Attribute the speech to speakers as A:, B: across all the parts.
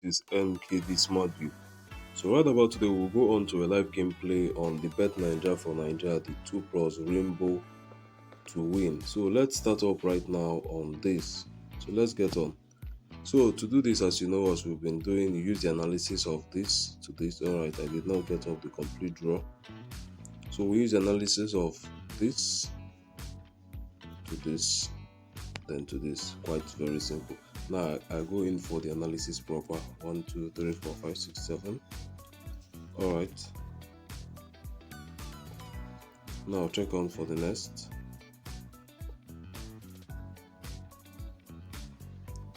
A: This MKD Smart View. So right about today, we'll go on to a live gameplay on the Bet9ja for Nigeria, the 2 plus rainbow to win. So let's start up right now on this. So let's get on. So to do this, as you know, as we've been doing, you use the analysis of this to this. All right, I did not get up the complete draw. So we use the analysis of this to this, then to this. Quite very simple. Now I go in for the analysis proper. 1, 2, 3, 4, 5, 6, 7. All right. Now check on for the next.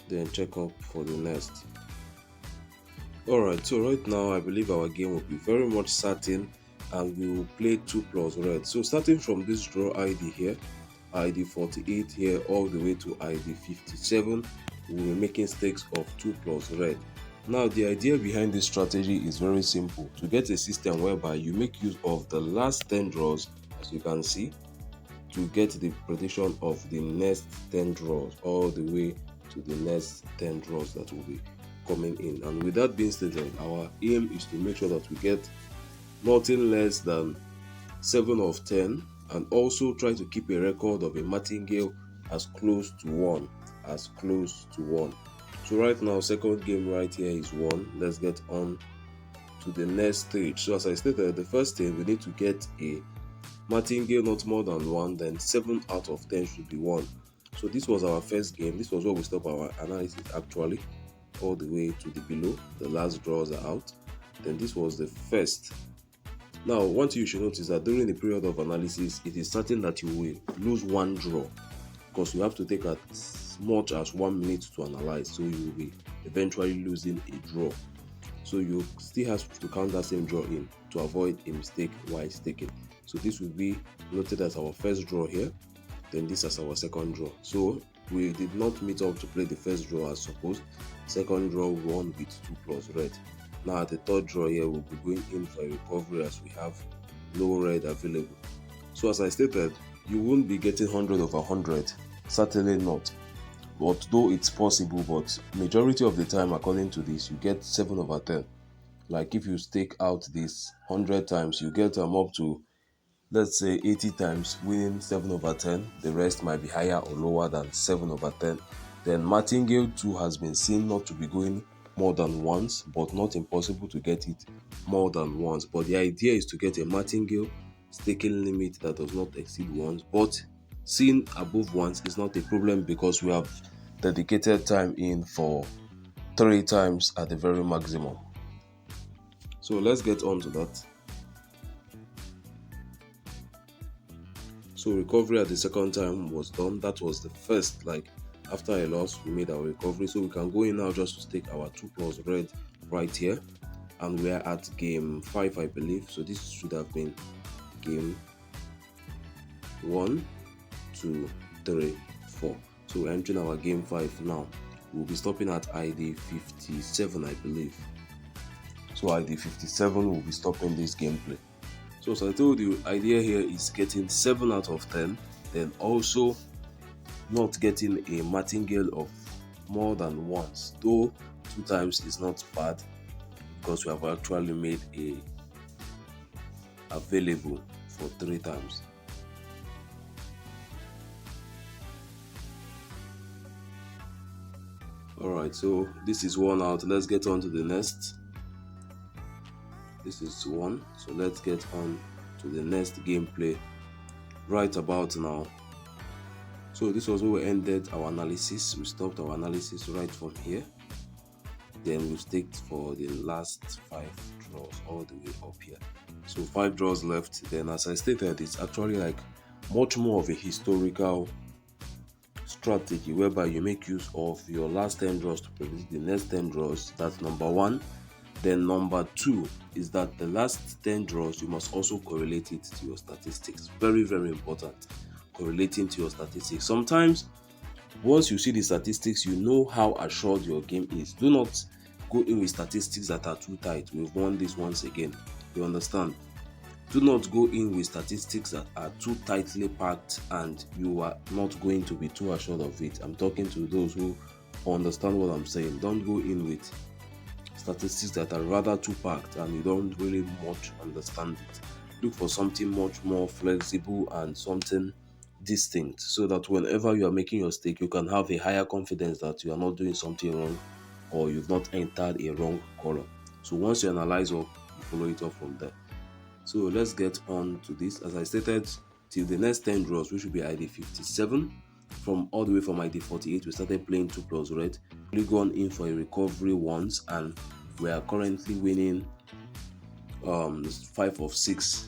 A: Then check up for the next. Alright, so right now I believe our game will be very much certain and we will play 2 plus red. So starting from this draw ID here, ID 48 here all the way to ID 57, we will be making stakes of 2 plus red. Now the idea behind this strategy is very simple. To get a system whereby you make use of the last 10 draws, as you can see, to get the prediction of the next 10 draws all the way to the next 10 draws that will be coming in. And with that being stated, our aim is to make sure that we get nothing less than 7 of 10 and also try to keep a record of a martingale as close to 1 as close to 1. So right now, second game right here is 1. Let's get on to the next stage. So as I stated, the first thing we need to get a martingale not more than 1, then 7 out of 10 should be 1. So this was our first game. This was where we stopped our analysis actually, all the way to the below. The last draws are out. Then this was the first. Now, one thing you should notice that during the period of analysis, it is certain that you will lose one draw because you have to take as much as 1 minute to analyze. So you will be eventually losing a draw. So you still have to count that same draw in to avoid a mistake while staking. So this will be noted as our first draw here. Then this as our second draw. So we did not meet up to play the first draw as supposed. Second draw we won with 2 plus red. Now at the third draw here, we'll be going in for a recovery as we have no red available. So as I stated, you won't be getting 100 over 100, certainly not. But though it's possible, but majority of the time according to this, you get 7 over 10. Like if you stake out this 100 times, you get up to, let's say, 80 times winning 7 over 10. The rest might be higher or lower than 7 over 10. Then martingale 2 has been seen not to be going more than once, but not impossible to get it more than once. But the idea is to get a martingale staking limit that does not exceed once, but seeing above once is not a problem because we have dedicated time in for 3 times at the very maximum. So let's get on to that. So recovery at the second time was done. That was the first, like after a loss, we made our recovery. So we can go in now just to stake our 2 plus red right here. And we are at game 5, I believe. So this should have been game 1, 2, 3, 4. So we're entering our game 5 now. We'll be stopping at ID 57, I believe. So ID 57 will be stopping this gameplay. So as I told you, idea here is getting 7 out of 10, then also not getting a martingale of more than once. Though 2 times is not bad because we have actually made a available for 3 times. Alright, so this is 1 out. Let's get on to the next. This is 1, so let's get on to the next gameplay right about now. So this was where we ended our analysis. We stopped our analysis right from here. Then we staked for the last 5 draws all the way up here. So 5 draws left. Then as I stated, it's actually like much more of a historical strategy whereby you make use of your last 10 draws to predict the next 10 draws. That's number 1. Then number 2 is that the last 10 draws, you must also correlate it to your statistics. Very, very important. Correlating to your statistics. Sometimes, once you see the statistics, you know how assured your game is. Do not go in with statistics that are too tight. We've won this once again. You understand? Do not go in with statistics that are too tightly packed and you are not going to be too assured of it. I'm talking to those who understand what I'm saying. Don't go in with statistics that are rather too packed and you don't really much understand it. Look for something much more flexible and something distinct, so that whenever you are making your stake, you can have a higher confidence that you are not doing something wrong or you've not entered a wrong color. So once you analyze up, you follow it up from there. So let's get on to this. As I stated, till the next 10 draws, which will be ID 57, from all the way from ID 48, we started playing 2 plus red. We gone in for a recovery once, and we are currently winning 5 of 6.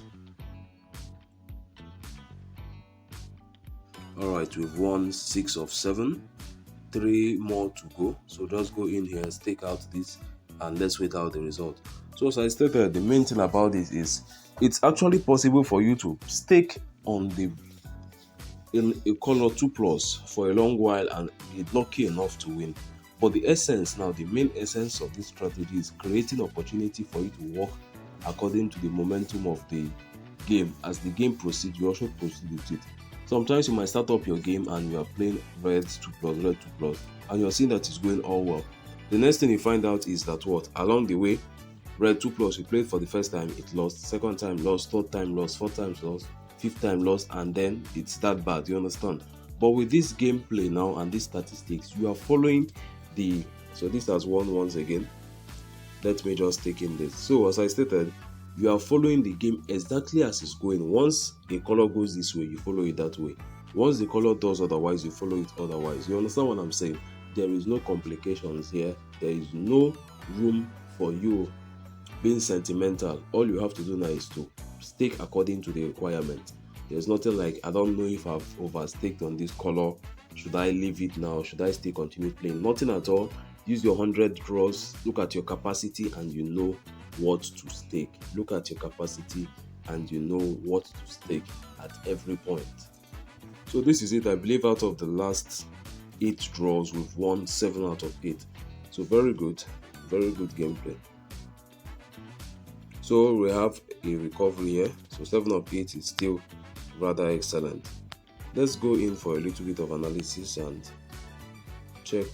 A: Alright, we've won 6 of 7, 3 more to go. So just go in here, stake out this, and let's wait out the result. So as I stated, the main thing about this is it's actually possible for you to stake on a color 2 plus for a long while and be lucky enough to win. But the essence now, the main essence of this strategy is creating opportunity for you to work according to the momentum of the game. As the game proceeds, you also proceed with it. Sometimes you might start up your game and you are playing red 2 plus, red 2 plus, and you're seeing that it's going all well. The next thing you find out is that what? Along the way, red 2 plus, you played for the first time, it lost, second time lost, third time lost, fourth time lost, fifth time lost, and then it's that bad, you understand? But with this gameplay now and these statistics, you are following the, so this has won once again. Let me just take in this. So as I stated, you are following the game exactly as it's going. Once a color goes this way, you follow it that way. Once the color does otherwise, you follow it otherwise. You understand what I'm saying? There is no complications here. There is no room for you being sentimental. All you have to do now is to stake according to the requirement. There's nothing like, I don't know if I've overstaked on this color. Should I leave it now? Should I still continue playing? Nothing at all. Use your 100 draws, look at your capacity, and you know what to stake. Look at your capacity and you know what to stake at every point. So this is it. I believe out of the last 8 draws, we've won 7 out of 8. So very good gameplay. So we have a recovery here. So 7 of 8 is still rather excellent. Let's go in for a little bit of analysis and check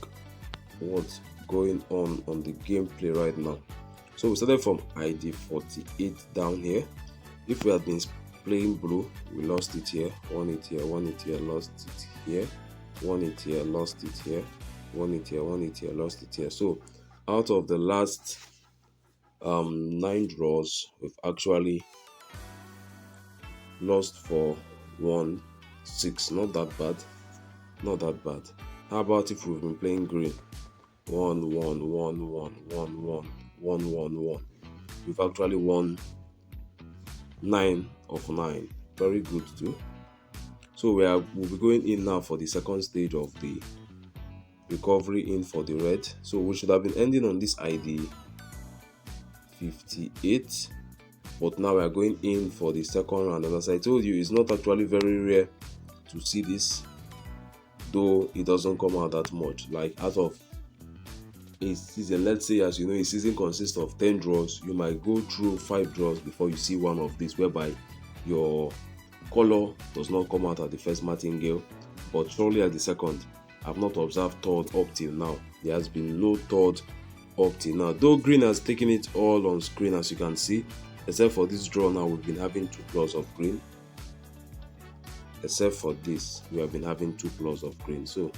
A: what's going on the gameplay right now. So we started from ID 48 down here. If we had been playing blue, we lost it here, won it here, won it here, lost it here, won it here, lost it here, won it here, won it here, lost it here. So out of the last 9 draws, we've actually lost for 1, 6. Not that bad. Not that bad. How about if we've been playing green? 1, 1, 1, 1, 1, 1. 1, 1, 1. We've actually won 9 of 9. Very good too. So we'll be going in now for the second stage of the recovery in for the red. So we should have been ending on this ID 58, but now we are going in for the second round. And as I told you, it's not actually very rare to see this, though it doesn't come out that much. Like out of a season, let's say, as you know, a season consists of 10 draws, you might go through 5 draws before you see one of these whereby your color does not come out at the first martingale, but surely at the second. I've not observed third up till now. There has been no third up till now, though green has taken it all on screen, as you can see. Except for this draw now, we've been having 2 plus of green. Except for this, we have been having 2 plus of green. So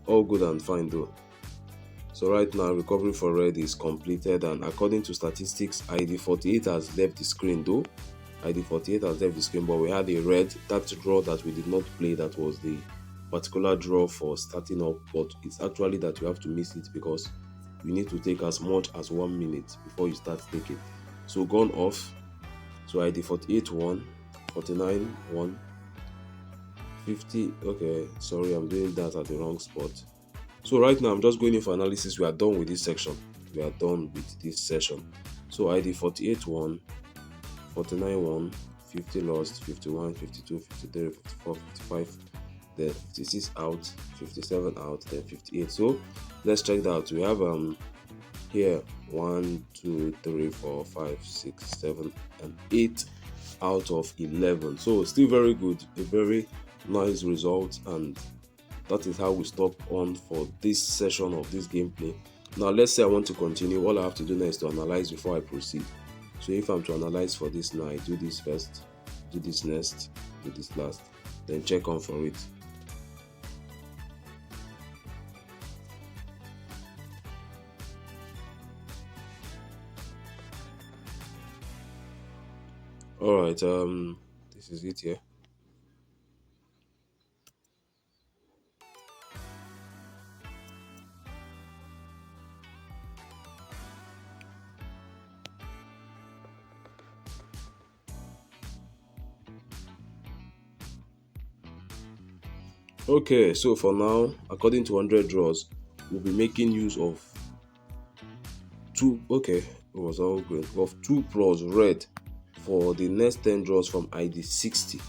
A: all good and fine though. So right now, recovery for red is completed, and according to statistics, ID 48 has left the screen though. ID 48 has left the screen, but we had a red, that draw that we did not play, that was the particular draw for starting up, but it's actually that you have to miss it because you need to take as much as 1 minute before you start taking. So gone off. So ID 48 1, 49 1, 50. Okay, sorry, I'm doing that at the wrong spot. So right now, I'm just going in for analysis. We are done with this section. We are done with this session. So ID 48 1, 49 1, 50 lost, 51, 52, 53, 54, 55, then 56 out, 57 out, then 58. So let's check that out. We have here 1, 2, 3, 4, 5, 6, 7, and 8 out of 11. So still very good, a very nice result, and that is how we stop on for this session of this gameplay. Now let's say I want to continue. All I have to do now is to analyze before I proceed. So if I'm to analyze for this now, I do this first, do this next, do this last, then check on for it. All right, this is it here. Okay, so for now, according to 100 draws, we'll be making use of two. Okay, it was all green, of 2 plus red for the next 10 draws from ID 60.